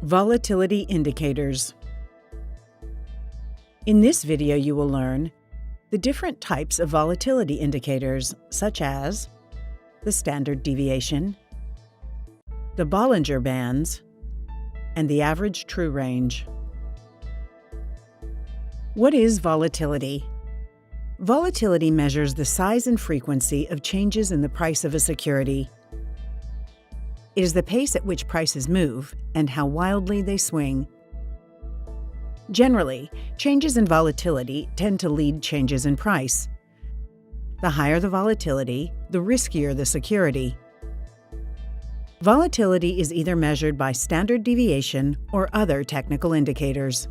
Volatility Indicators. In this video, you will learn the different types of volatility indicators, such as the standard deviation, the Bollinger Bands, and the average true range. What is volatility? Volatility measures the size and frequency of changes in the price of a security. It is the pace at which prices move and how wildly they swing. Generally, changes in volatility tend to lead changes in price. The higher the volatility, the riskier the security. Volatility is either measured by standard deviation or other technical indicators.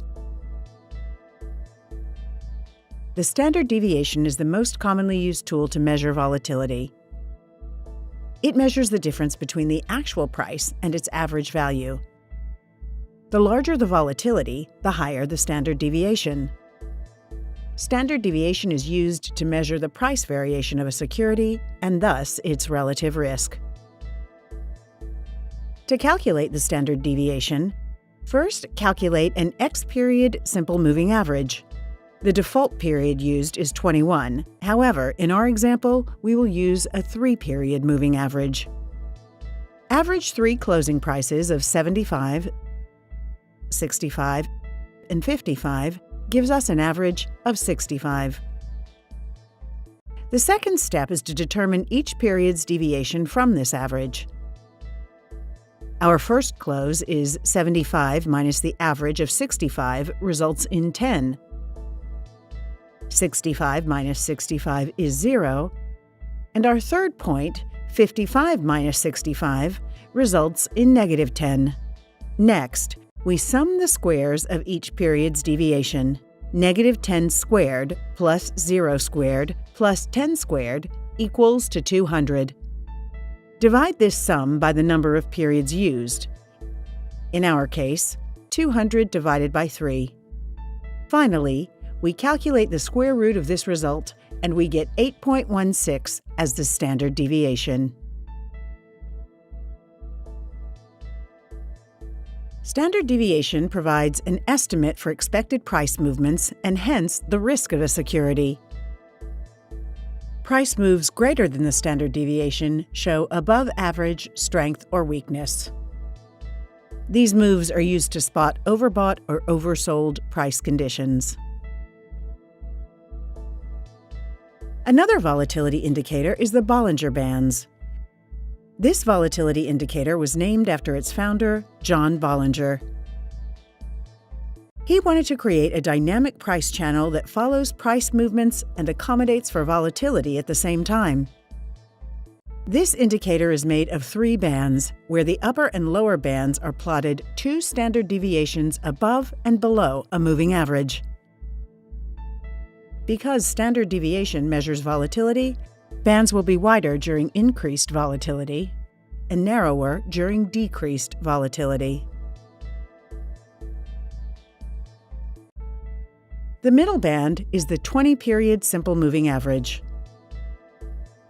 The standard deviation is the most commonly used tool to measure volatility. It measures the difference between the actual price and its average value. The larger the volatility, the higher the standard deviation. Standard deviation is used to measure the price variation of a security and thus its relative risk. To calculate the standard deviation, first calculate an X-period simple moving average. The default period used is 21. However, in our example, we will use a 3-period moving average. Average 3 closing prices of 75, 65, and 55 gives us an average of 65. The second step is to determine each period's deviation from this average. Our first close is 75 minus the average of 65 results in 10. 65 minus 65 is 0, and our third point, 55 minus 65, results in negative 10. Next, we sum the squares of each period's deviation. Negative 10 squared plus 0 squared plus 10 squared equals to 200. Divide this sum by the number of periods used. In our case, 200 divided by 3. Finally, we calculate the square root of this result, and we get 8.16 as the standard deviation. Standard deviation provides an estimate for expected price movements and hence the risk of a security. Price moves greater than the standard deviation show above average strength or weakness. These moves are used to spot overbought or oversold price conditions. Another volatility indicator is the Bollinger Bands. This volatility indicator was named after its founder, John Bollinger. He wanted to create a dynamic price channel that follows price movements and accommodates for volatility at the same time. This indicator is made of 3 bands, where the upper and lower bands are plotted 2 standard deviations above and below a moving average. Because standard deviation measures volatility, bands will be wider during increased volatility and narrower during decreased volatility. The middle band is the 20-period simple moving average.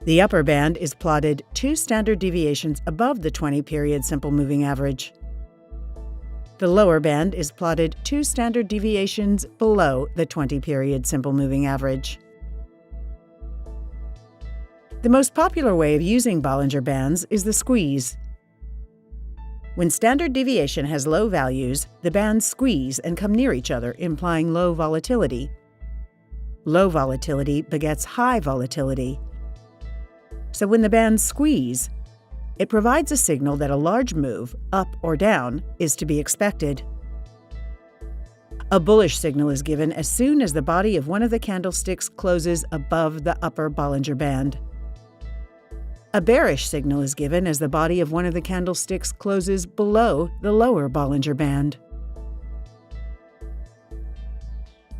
The upper band is plotted 2 standard deviations above the 20-period simple moving average. The lower band is plotted 2 standard deviations below the 20-period simple moving average. The most popular way of using Bollinger Bands is the squeeze. When standard deviation has low values, the bands squeeze and come near each other, implying low volatility. Low volatility begets high volatility. So when the bands squeeze, it provides a signal that a large move, up or down, is to be expected. A bullish signal is given as soon as the body of one of the candlesticks closes above the upper Bollinger Band. A bearish signal is given as the body of one of the candlesticks closes below the lower Bollinger Band.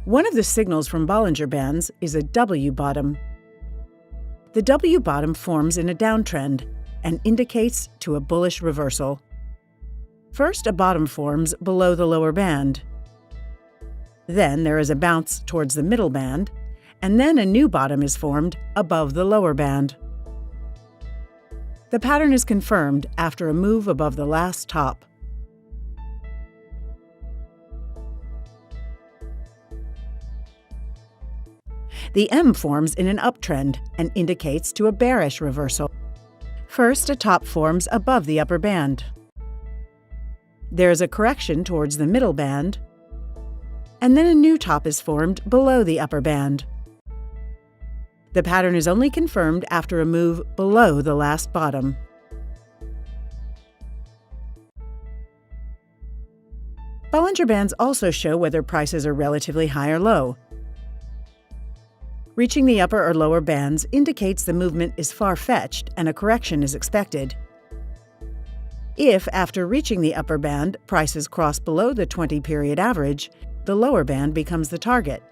One of the signals from Bollinger Bands is a W bottom. The W bottom forms in a downtrend and indicates to a bullish reversal. First, a bottom forms below the lower band. Then there is a bounce towards the middle band, and then a new bottom is formed above the lower band. The pattern is confirmed after a move above the last top. The M forms in an uptrend and indicates to a bearish reversal. First, a top forms above the upper band. There is a correction towards the middle band, and then a new top is formed below the upper band. The pattern is only confirmed after a move below the last bottom. Bollinger Bands also show whether prices are relatively high or low. Reaching the upper or lower bands indicates the movement is far-fetched and a correction is expected. If, after reaching the upper band, prices cross below the 20-period average, the lower band becomes the target.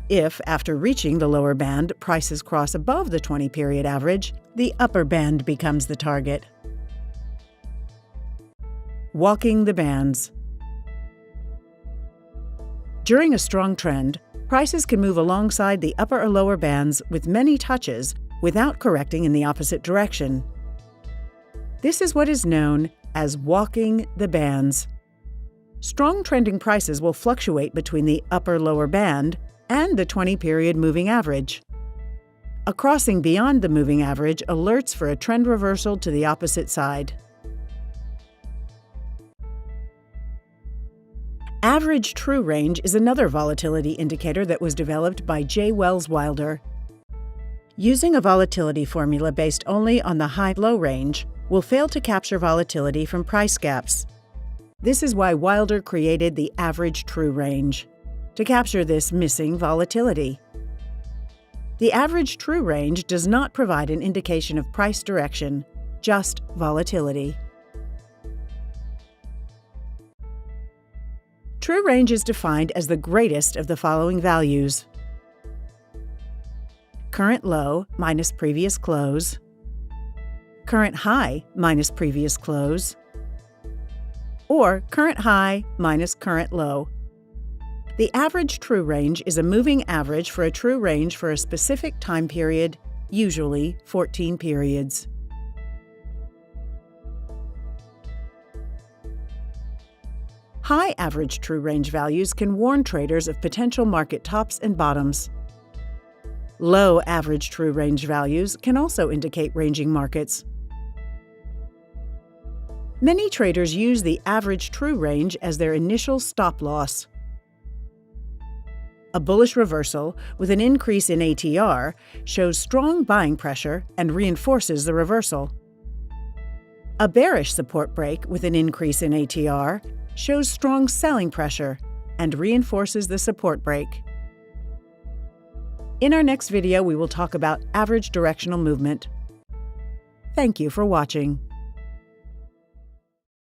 If, after reaching the lower band, prices cross above the 20-period average, the upper band becomes the target. Walking the bands. During a strong trend, prices can move alongside the upper or lower bands with many touches without correcting in the opposite direction. This is what is known as walking the bands. Strong trending prices will fluctuate between the upper-lower band and the 20-period moving average. A crossing beyond the moving average alerts for a trend reversal to the opposite side. Average true range is another volatility indicator that was developed by J. Wells Wilder. Using a volatility formula based only on the high-low range will fail to capture volatility from price gaps. This is why Wilder created the average true range, to capture this missing volatility. The average true range does not provide an indication of price direction, just volatility. True range is defined as the greatest of the following values: current low minus previous close, current high minus previous close, or current high minus current low. The average true range is a moving average for a true range for a specific time period, usually 14 periods. High average true range values can warn traders of potential market tops and bottoms. Low average true range values can also indicate ranging markets. Many traders use the average true range as their initial stop loss. A bullish reversal with an increase in ATR shows strong buying pressure and reinforces the reversal. A bearish support break with an increase in ATR shows strong selling pressure and reinforces the support break. In our next video, we will talk about average directional movement. Thank you for watching.